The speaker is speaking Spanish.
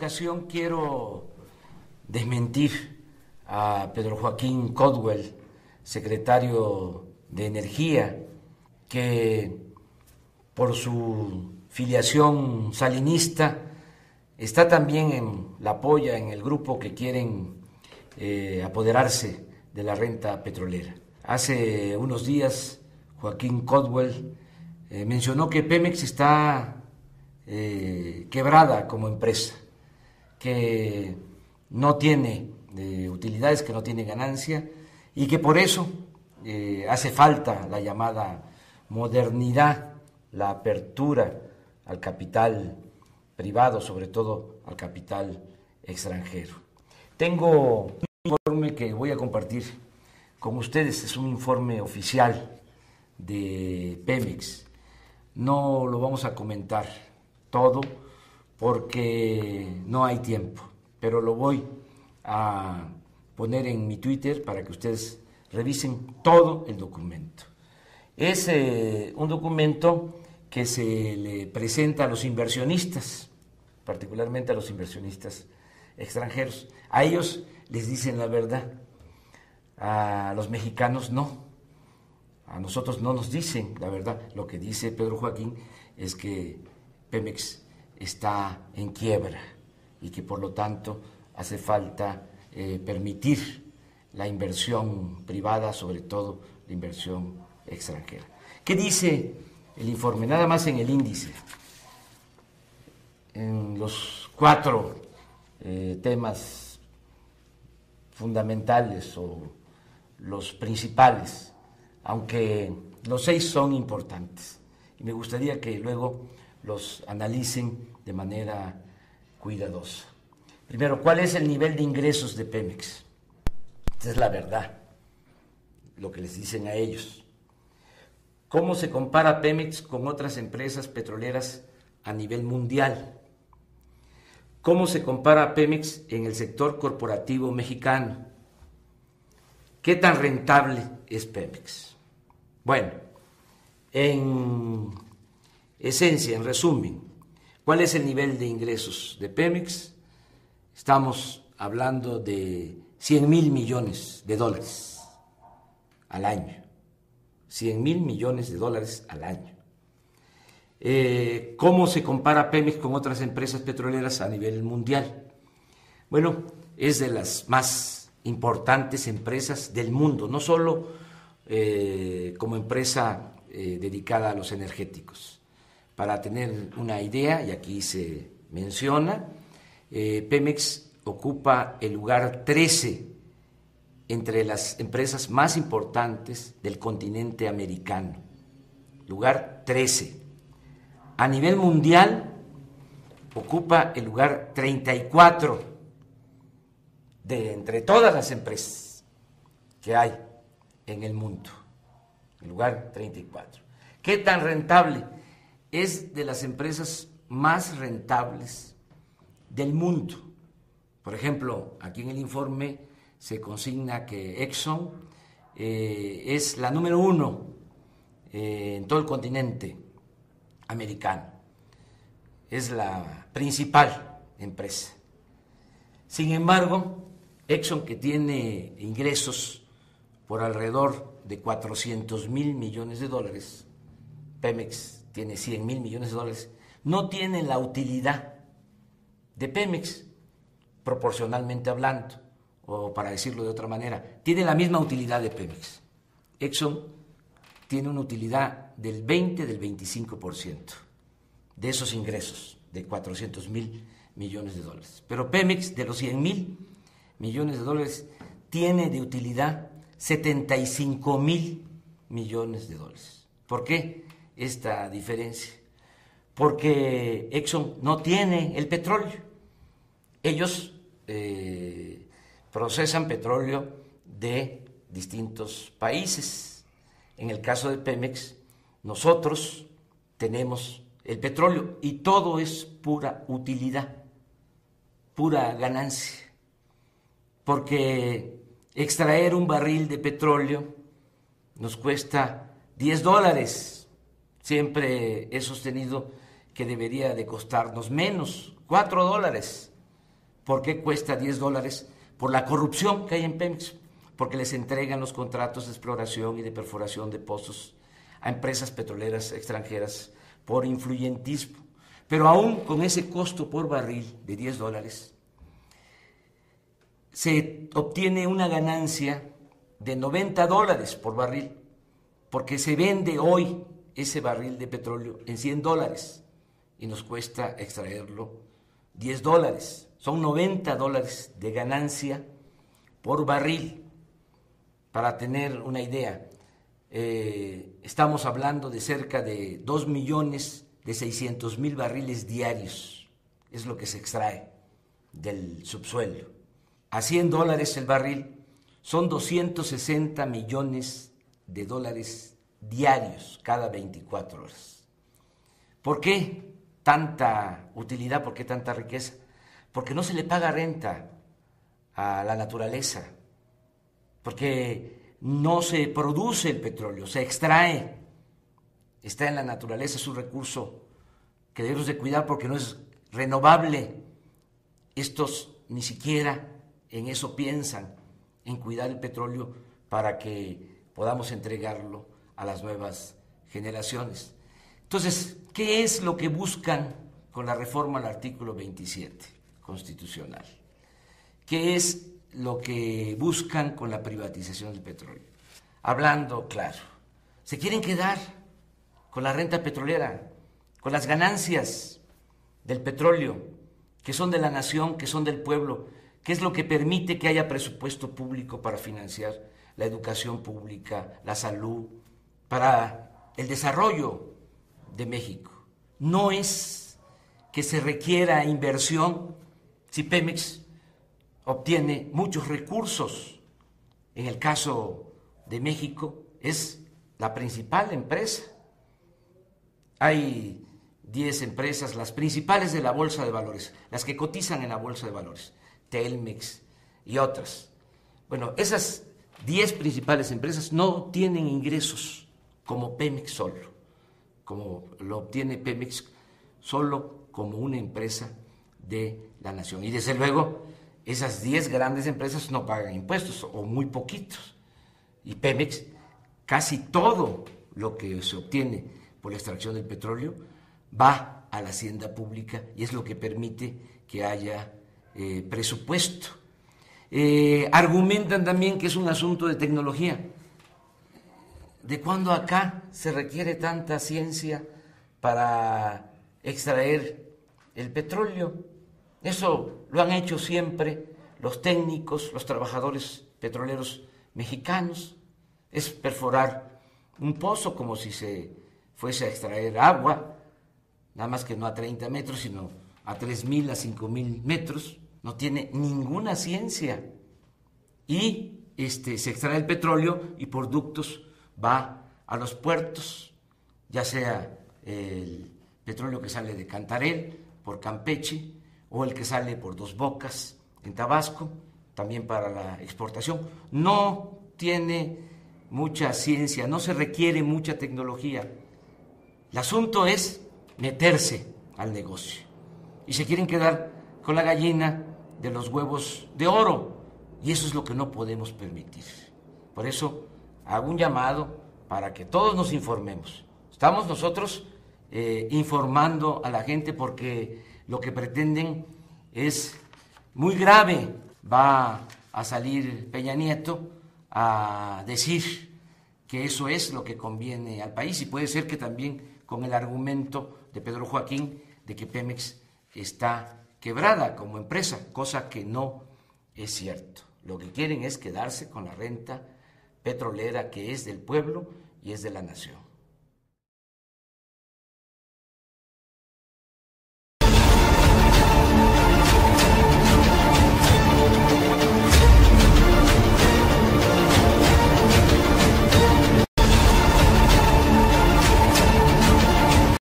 ocasión quiero desmentir a Pedro Joaquín Caldwell, secretario de Energía, que por su filiación salinista está también en la polla en el grupo que quieren apoderarse de la renta petrolera. Hace unos días Joaquín Caldwell mencionó que Pemex está quebrada como empresa, que no tiene utilidades, que no tiene ganancia y que por eso hace falta la llamada modernidad, la apertura al capital privado, sobre todo al capital extranjero. Tengo un informe que voy a compartir con ustedes, es un informe oficial de Pemex. No lo vamos a comentar todo porque no hay tiempo, pero lo voy a poner en mi Twitter para que ustedes revisen todo el documento. Es un documento que se le presenta a los inversionistas, particularmente a los inversionistas extranjeros. A ellos les dicen la verdad, a los mexicanos no. A nosotros no nos dicen la verdad. Lo que dice Pedro Joaquín es que Pemex está en quiebra y que por lo tanto hace falta permitir la inversión privada, sobre todo la inversión extranjera. ¿Qué dice el informe? Nada más en el índice, en los 4 temas fundamentales o los principales, aunque los 6 son importantes y me gustaría que luego los analicen de manera cuidadosa. Primero, ¿cuál es el nivel de ingresos de Pemex? Esa es la verdad, lo que les dicen a ellos. ¿Cómo se compara Pemex con otras empresas petroleras a nivel mundial? ¿Cómo se compara Pemex en el sector corporativo mexicano? ¿Qué tan rentable es Pemex? Bueno, en esencia, en resumen, ¿cuál es el nivel de ingresos de Pemex? Estamos hablando de 100,000 millones de dólares al año. 100,000 millones de dólares al año. ¿Cómo se compara Pemex con otras empresas petroleras a nivel mundial? Bueno, es de las más importantes empresas del mundo, no solo como empresa dedicada a los energéticos. Para tener una idea, y aquí se menciona, Pemex ocupa el lugar 13 entre las empresas más importantes del continente americano. Lugar 13. A nivel mundial ocupa el lugar 34 de entre todas las empresas que hay en el mundo. El lugar 34. ¿Qué tan rentable? Es de las empresas más rentables del mundo. Por ejemplo, aquí en el informe se consigna que Exxon es la número 1 en todo el continente americano. Es la principal empresa. Sin embargo, Exxon, que tiene ingresos por alrededor de 400,000 millones de dólares, Pemex tiene 100,000 millones de dólares, no tiene la utilidad de Pemex, proporcionalmente hablando, o para decirlo de otra manera, tiene la misma utilidad de Pemex. Exxon tiene una utilidad del 20, del 25% de esos ingresos de 400,000 millones de dólares. Pero Pemex, de los 100,000 millones de dólares, tiene de utilidad 75,000 millones de dólares. ¿Por qué esta diferencia? Porque Exxon no tiene el petróleo. Ellos procesan petróleo de distintos países. En el caso de Pemex, nosotros tenemos el petróleo y todo es pura utilidad, pura ganancia, porque extraer un barril de petróleo nos cuesta $10. Siempre he sostenido que debería de costarnos menos, $4. ¿Por qué cuesta $10? Por la corrupción que hay en Pemex, porque les entregan los contratos de exploración y de perforación de pozos a empresas petroleras extranjeras por influyentismo. Pero aún con ese costo por barril de $10, se obtiene una ganancia de $90 por barril, porque se vende hoy ese barril de petróleo en $100 y nos cuesta extraerlo $10. Son $90 de ganancia por barril. Para tener una idea, estamos hablando de cerca de 2.600.000 barriles diarios, es lo que se extrae del subsuelo. A $100 el barril son 260 millones de dólares diarios cada 24 horas. ¿Por qué tanta utilidad? ¿Por qué tanta riqueza? Porque no se le paga renta a la naturaleza, porque no se produce el petróleo, se extrae, está en la naturaleza, es un recurso que debemos de cuidar porque no es renovable. Estos ni siquiera en eso piensan, en cuidar el petróleo para que podamos entregarlo a las nuevas generaciones. Entonces, ¿qué es lo que buscan con la reforma al artículo 27 constitucional? ¿Qué es lo que buscan con la privatización del petróleo? Hablando claro, se quieren quedar con la renta petrolera, con las ganancias del petróleo, que son de la nación, que son del pueblo, que es lo que permite que haya presupuesto público para financiar la educación pública, la salud, para el desarrollo de México. No es que se requiera inversión si Pemex obtiene muchos recursos. En el caso de México es la principal empresa. Hay 10 empresas, las principales de la Bolsa de Valores, las que cotizan en la Bolsa de Valores, Telmex y otras. Bueno, esas 10 principales empresas no tienen ingresos como Pemex solo, como lo obtiene Pemex solo como una empresa de la nación. Y desde luego, esas 10 grandes empresas no pagan impuestos, o muy poquitos. Y Pemex, casi todo lo que se obtiene por la extracción del petróleo va a la hacienda pública y es lo que permite que haya presupuesto. Argumentan también que es un asunto de tecnología. ¿De cuándo acá se requiere tanta ciencia para extraer el petróleo? Eso lo han hecho siempre los técnicos, los trabajadores petroleros mexicanos. Es perforar un pozo como si se fuese a extraer agua, nada más que no a 30 metros, sino a 3.000, a 5.000 metros. No tiene ninguna ciencia. Y se extrae el petróleo y por ductos va a los puertos, ya sea el petróleo que sale de Cantarell por Campeche o el que sale por Dos Bocas en Tabasco, también para la exportación. No tiene mucha ciencia, no se requiere mucha tecnología. El asunto es meterse al negocio y se quieren quedar con la gallina de los huevos de oro, y eso es lo que no podemos permitir. Por eso hago un llamado para que todos nos informemos. Estamos nosotros informando a la gente porque lo que pretenden es muy grave. Va a salir Peña Nieto a decir que eso es lo que conviene al país, y puede ser que también con el argumento de Pedro Joaquín de que Pemex está quebrada como empresa, cosa que no es cierto. Lo que quieren es quedarse con la renta petrolera que es del pueblo y es de la nación.